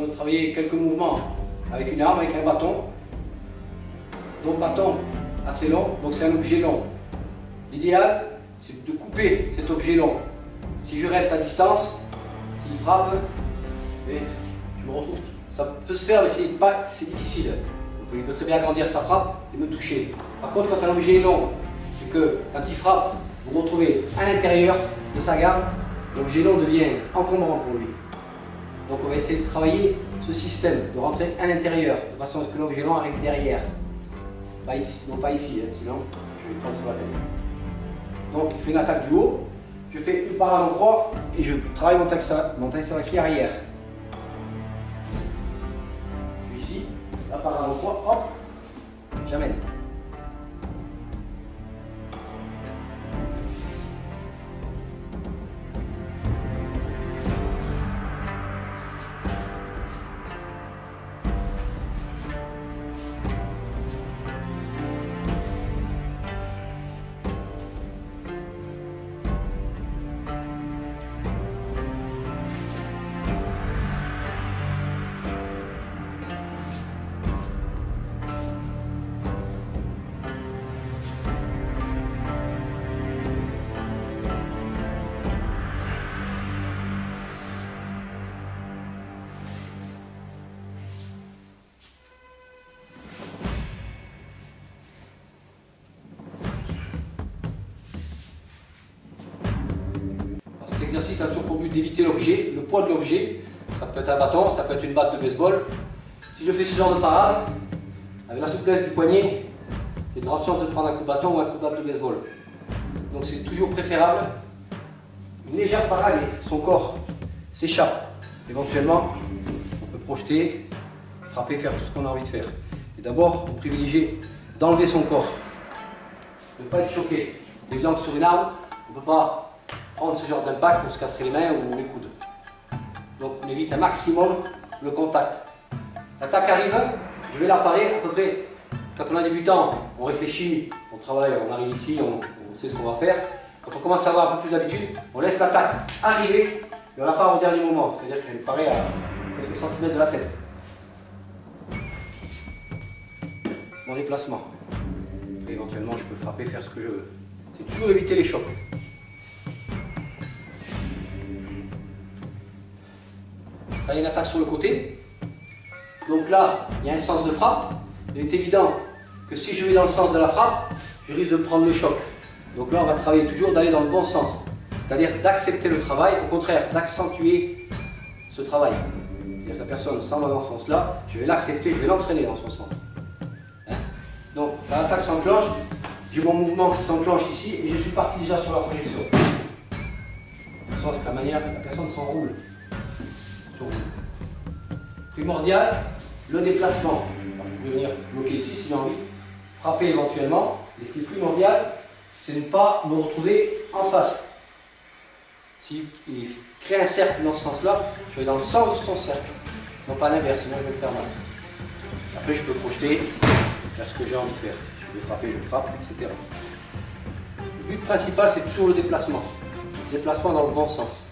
besoin de travailler quelques mouvements avec une arme, avec un bâton. Donc bâton assez long, donc c'est un objet long. L'idéal, c'est de couper cet objet long. Si je reste à distance, s'il frappe, et je me retrouve. Ça peut se faire, mais c'est difficile. Donc, il peut très bien agrandir sa frappe et me toucher. Par contre, quand un objet est long, c'est que quand il frappe, vous vous retrouvez à l'intérieur de sa garde, l'objet long devient encombrant pour lui. Donc on va essayer de travailler ce système, de rentrer à l'intérieur, de façon à ce que l'objet long arrive derrière. Pas ici, non pas ici, hein, sinon je vais prendre sur la tête. Donc il fait une attaque du haut, je fais une parade en croix et je travaille mon taxawaki arrière. Je suis ici, la parade en croix, hop, j'amène. Cet exercice a toujours pour but d'éviter l'objet, le poids de l'objet. Ça peut être un bâton, ça peut être une batte de baseball. Si je fais ce genre de parade, avec la souplesse du poignet, j'ai de grandes chances de prendre un coup de bâton ou un coup de batte de baseball. Donc c'est toujours préférable une légère parade et son corps s'échappe. Éventuellement, on peut projeter, frapper, faire tout ce qu'on a envie de faire. Et d'abord, on privilégie d'enlever son corps, de ne pas être choqué. Exemple, sur une arme, on ne peut pas prendre ce genre d'impact, on se casserait les mains ou les coudes. Donc on évite un maximum le contact. L'attaque arrive, je vais la parer à peu près. Quand on est débutant, on réfléchit, on travaille, on arrive ici, on sait ce qu'on va faire. Quand on commence à avoir un peu plus d'habitude, on laisse l'attaque arriver et on la part au dernier moment. C'est-à-dire qu'elle paraît à quelques centimètres de la tête. Mon déplacement. Et éventuellement, je peux frapper, faire ce que je veux. C'est toujours éviter les chocs. Travailler une attaque sur le côté. Donc là, il y a un sens de frappe. Il est évident que si je vais dans le sens de la frappe, je risque de prendre le choc. Donc là, on va travailler toujours d'aller dans le bon sens. C'est-à-dire d'accepter le travail, au contraire, d'accentuer ce travail. C'est-à-dire que la personne s'en va dans ce sens-là, je vais l'accepter, je vais l'entraîner dans son sens. Hein? Donc, quand l'attaque s'enclenche, j'ai mon mouvement qui s'enclenche ici et je suis parti déjà sur la projection. De façon à ce que la personne s'enroule. Primordial, le déplacement. Alors, je peux venir bloquer ici si j'ai envie, frapper éventuellement. Et ce qui est primordial, c'est de ne pas me retrouver en face. S'il crée un cercle dans ce sens-là, je vais dans le sens de son cercle, non pas l'inverse, sinon je vais me faire mal. Après, je peux projeter, faire ce que j'ai envie de faire. Je veux frapper, je frappe, etc. Le but principal, c'est toujours le déplacement. Le déplacement dans le bon sens.